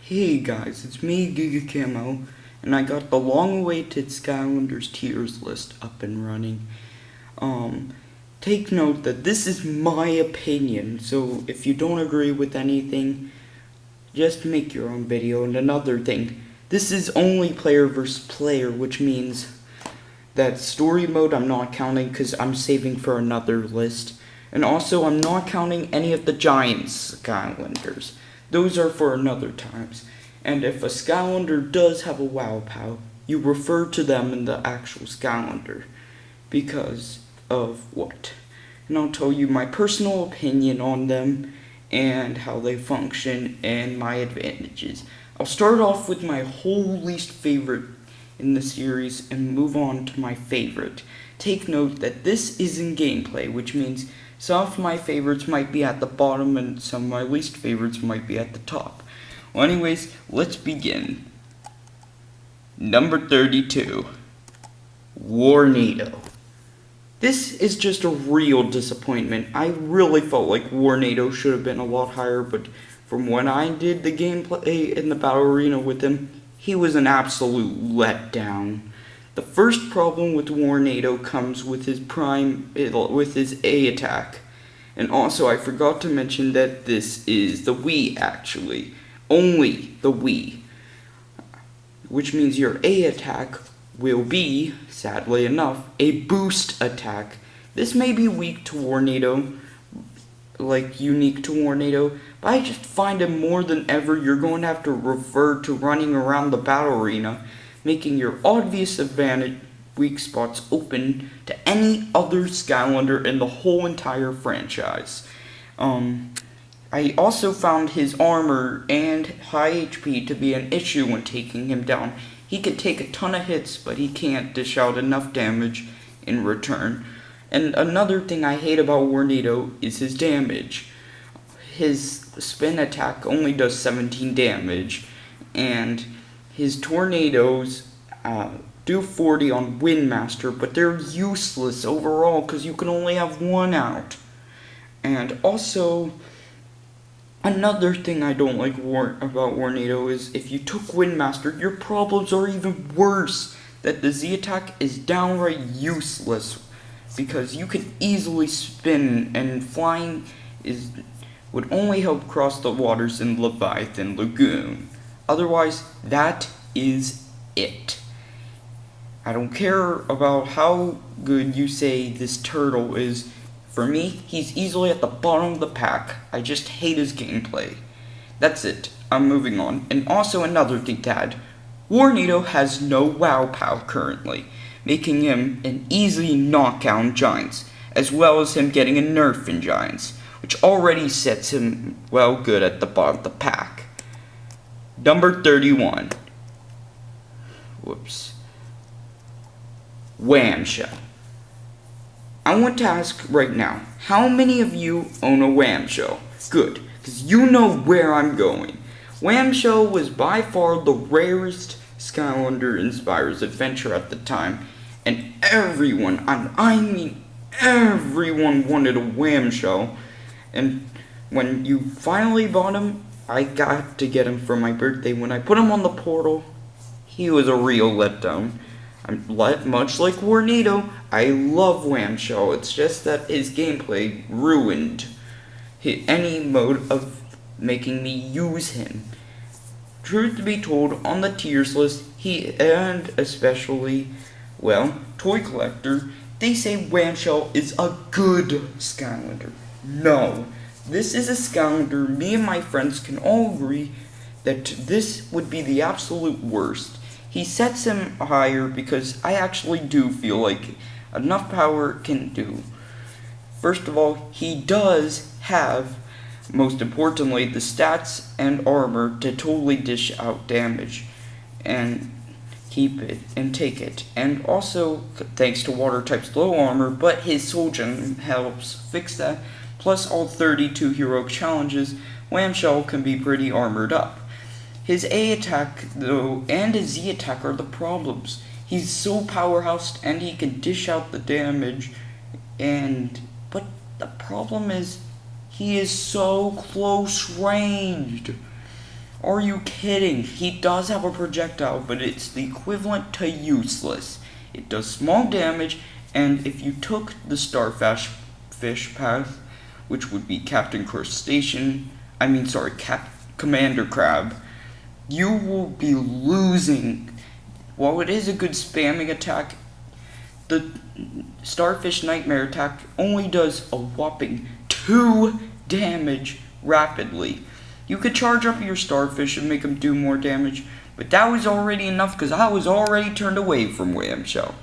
Hey guys, it's me, Giga Camo, and I got the long-awaited Skylanders tiers list up and running. Take note that this is my opinion, so if you don't agree with anything, just make your own video. And another thing, this is only player versus player, which means that story mode I'm not counting because I'm saving for another list. And also, I'm not counting any of the giant Skylanders. Those are for another times. And if a Skylander does have a wow pow, you refer to them in the actual Skylander. Because of what? And I'll tell you my personal opinion on them and how they function and my advantages. I'll start off with my whole least favorite in the series and move on to my favorite. Take note that this is in gameplay, which means some of my favorites might be at the bottom and some of my least favorites might be at the top. Well, anyways, let's begin. Number 32, Warnado. This is just a real disappointment. I really felt like Warnado should have been a lot higher, but from when I did the gameplay in the battle arena with him, he was an absolute letdown. The first problem with Warnado comes with his with his A attack. And also, I forgot to mention that this is the Wii, actually. Only the Wii. Which means your A attack will be, sadly enough, a boost attack. This may be weak to Warnado, like unique to Warnado, but I just find him more than ever you're going to have to revert to running around the battle arena, making your obvious advantage weak spots open to any other Skylander in the whole entire franchise. I also found his armor and high HP to be an issue when taking him down. He could take a ton of hits, but he can't dish out enough damage in return. And another thing I hate about Warnado is his damage. His spin attack only does 17 damage, and his tornadoes do 40 on Windmaster, but they're useless overall because you can only have one out. And also, another thing I don't like about Warnado is if you took Windmaster, your problems are even worse. That the Z attack is downright useless because you can easily spin, and flying would only help cross the waters in Leviathan Lagoon. Otherwise, that is it. I don't care about how good you say this turtle is. For me, he's easily at the bottom of the pack. I just hate his gameplay. That's it. I'm moving on. And also another thing to add. Warnado has no wow pow currently, making him an easy knockout in Giants, as well as him getting a nerf in Giants, which already sets him well good at the bottom of the pack. Number 31. Wham Shell. I want to ask right now, how many of you own a Wham Shell? Good, because you know where I'm going. Wham Shell was by far the rarest Skylander in Spyro's adventure at the time, and everyone, I mean everyone wanted a Wham Shell, and when you finally bought him, I got to get him for my birthday. When I put him on the portal, he was a real letdown. Much like Warnado, I love Wham Shell. It's just that his gameplay ruined any mode of making me use him. Truth to be told, on the tiers list, and especially, well, Toy Collector, they say Wham Shell is a good Skylander. No, this is a Skylander me and my friends can all agree that this would be the absolute worst. He sets him higher because I actually do feel like enough power can do. First of all, he does have, most importantly, the stats and armor to totally dish out damage and keep it and take it. And also, thanks to water type's low armor, but his soul gem helps fix that. Plus all 32 heroic challenges, Wham Shell can be pretty armored up. His A attack, though, and his Z attack are the problems. He's so powerhoused and he can dish out the damage, but the problem is he is so close ranged. Are you kidding? He does have a projectile, but it's the equivalent to useless. It does small damage, and if you took the starfish path, which would be Captain Commander Crab, you will be losing. While it is a good spamming attack, the Starfish Nightmare attack only does a whopping 2 damage rapidly. You could charge up your Starfish and make him do more damage, but that was already enough because I was already turned away from Wham Shell.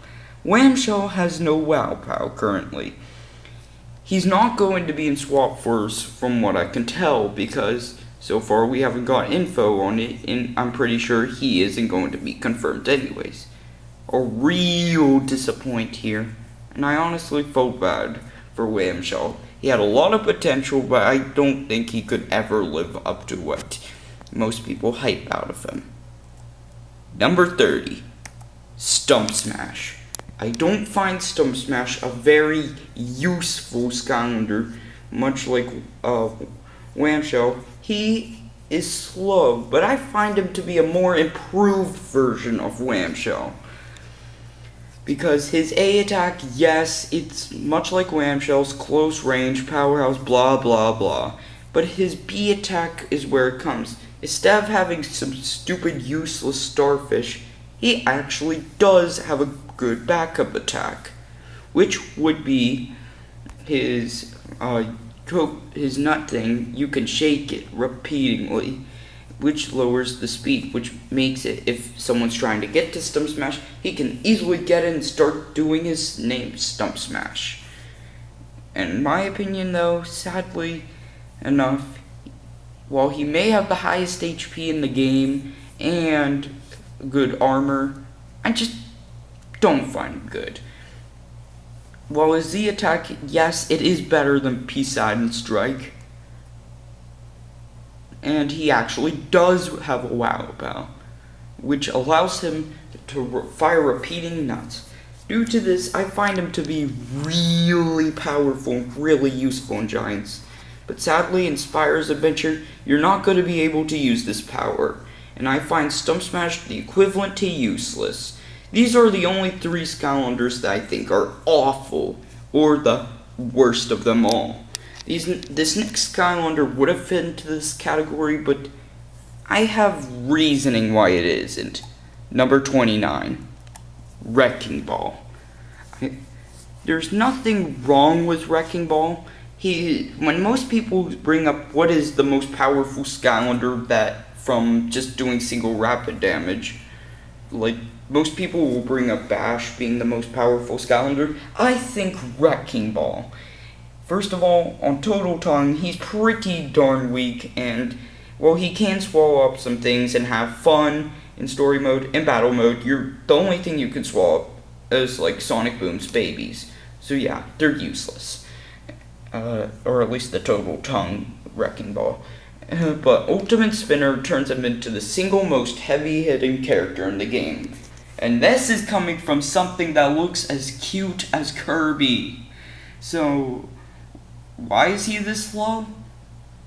Wham Shell has no Wow Pow currently. He's not going to be in Swap Force from what I can tell, because so far we haven't got info on it, and I'm pretty sure he isn't going to be confirmed anyways. A real disappointment here, and I honestly felt bad for Wham Shell. He had a lot of potential, but I don't think he could ever live up to what most people hype out of him. Number 30, Stump Smash. I don't find Stump Smash a very useful Skylander, much like Wham Shell. He is slow, but I find him to be a more improved version of Wham Shell. Because his A attack, yes, it's much like Wham Shell's, close range, powerhouse, blah blah blah. But his B attack is where it comes. Instead of having some stupid useless starfish, he actually does have a good backup attack, which would be his nut thing. You can shake it repeatedly, which lowers the speed, which makes it, if someone's trying to get to Stump Smash, he can easily get in and start doing his name, Stump Smash. And in my opinion though, sadly enough, while he may have the highest HP in the game and good armor, I just don't find him good. While his Z attack, yes, it is better than Poseidon Strike, and he actually does have a Wow Pow, which allows him to fire repeating nuts. Due to this, I find him to be really powerful and really useful in Giants. But sadly, in Spyro's Adventure, you're not going to be able to use this power, and I find Stump Smash the equivalent to useless. These are the only 3 Skylanders that I think are awful, or the worst of them all. This next Skylander would have fit into this category, but I have reasoning why it isn't. Number 29, Wrecking Ball. There's nothing wrong with Wrecking Ball. When most people bring up what is the most powerful Skylander that from just doing single rapid damage, like most people will bring up Bash being the most powerful Skylander, I think Wrecking Ball. First of all, on Total Tongue, he's pretty darn weak, and while he can swallow up some things and have fun in story mode and battle mode, the only thing you can swallow up is like Sonic Boom's babies. So yeah, they're useless. Or at least the Total Tongue Wrecking Ball. But Ultimate Spinner turns him into the single most heavy-hitting character in the game. And this is coming from something that looks as cute as Kirby. So why is he this low?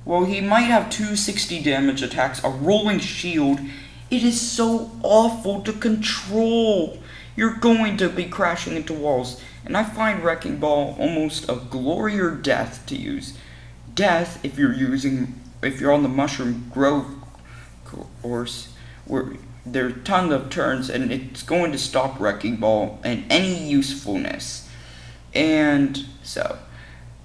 Well, he might have 260 damage attacks, a rolling shield. It is so awful to control. You're going to be crashing into walls. And I find Wrecking Ball almost a glory or death to use. Death if you're on the Mushroom Grove course, where there are tons of turns, and it's going to stop Wrecking Ball and any usefulness. And so,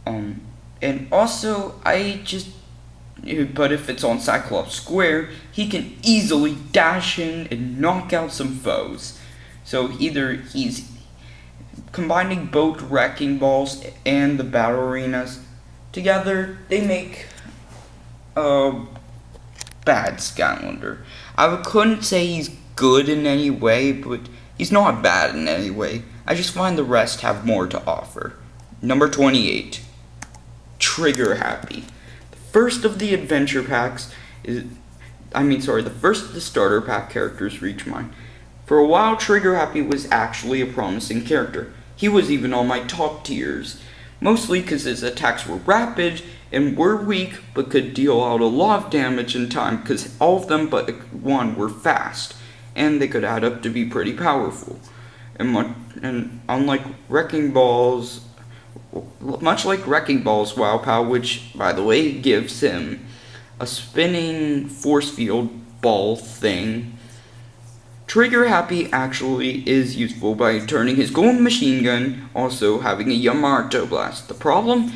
and also, but if it's on Cyclops Square, he can easily dash in and knock out some foes. So either he's combining both Wrecking Balls and the Battle Arenas together, they make a bad Skylander. I couldn't say he's good in any way, but he's not bad in any way. I just find the rest have more to offer. Number 28, Trigger Happy. The first of the adventure packs the first of the starter pack characters reach mine. For a while, Trigger Happy was actually a promising character. He was even on my top tiers, mostly because his attacks were rapid and were weak but could deal out a lot of damage in time because all of them but one were fast, and they could add up to be pretty powerful. And unlike Wrecking Balls, much like Wrecking Ball's Wow Pow, which by the way gives him a spinning force field ball thing, Trigger Happy actually is useful by turning his golden machine gun, also having a Yamato Blast. The problem?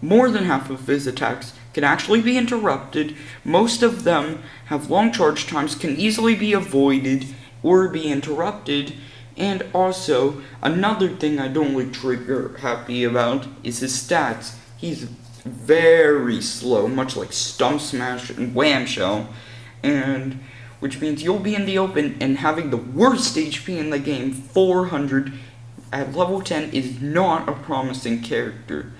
More than half of his attacks, can actually be interrupted. Most of them have long charge times, can easily be avoided or be interrupted. And also, another thing I don't like Trigger Happy about is his stats. He's very slow, much like Stump Smash and Wham Shell, and which means you'll be in the open and having the worst HP in the game, 400 at level 10, is not a promising character.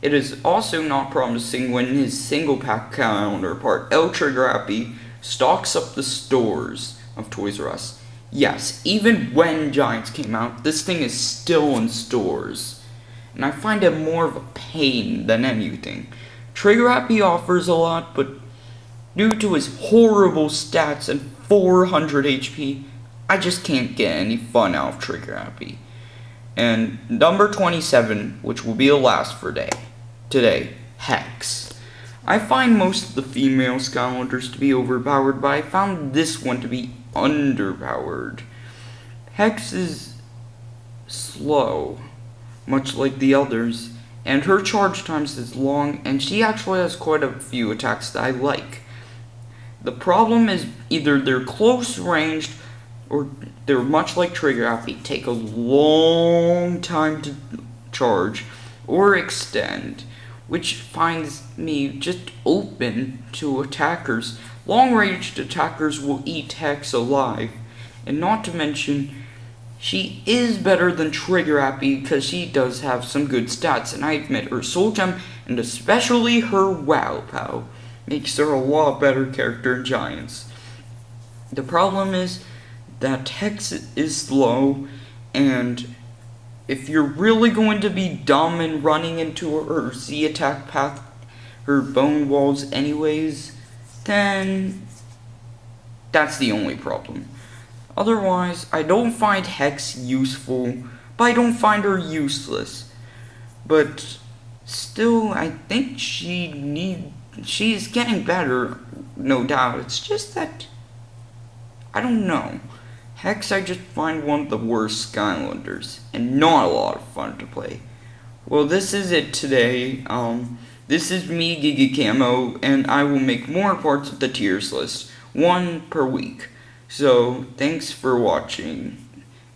It is also not promising when his single pack counterpart, El Trigger Happy, stocks up the stores of Toys R Us. Yes, even when Giants came out, this thing is still in stores, and I find it more of a pain than anything. Trigger Happy offers a lot, but due to his horrible stats and 400 HP, I just can't get any fun out of Trigger Happy. And number 27, which will be the last for today, Hex. I find most of the female Skylanders to be overpowered, but I found this one to be underpowered. Hex is slow, much like the others, and her charge times is long, and she actually has quite a few attacks that I like. The problem is either they're close ranged or they're much like Trigger Happy, take a long time to charge or extend, which finds me just open to attackers. Long-ranged attackers will eat Hex alive, and not to mention, she is better than Trigger Happy because she does have some good stats, and I admit her Soul Gem, and especially her Wow Pow, makes her a lot better character in Giants. The problem is that Hex is slow, and if you're really going to be dumb and running into her Z attack path, her bone walls anyways, then that's the only problem. Otherwise, I don't find Hex useful, but I don't find her useless. But still, I think she's getting better, no doubt. It's just that, I don't know. Hex I just find one of the worst Skylanders, and not a lot of fun to play. Well, this is it today. This is me, Giga Camo, and I will make more parts of the tiers list, one per week. So, thanks for watching,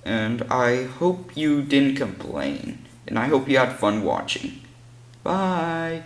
and I hope you didn't complain, and I hope you had fun watching. Bye!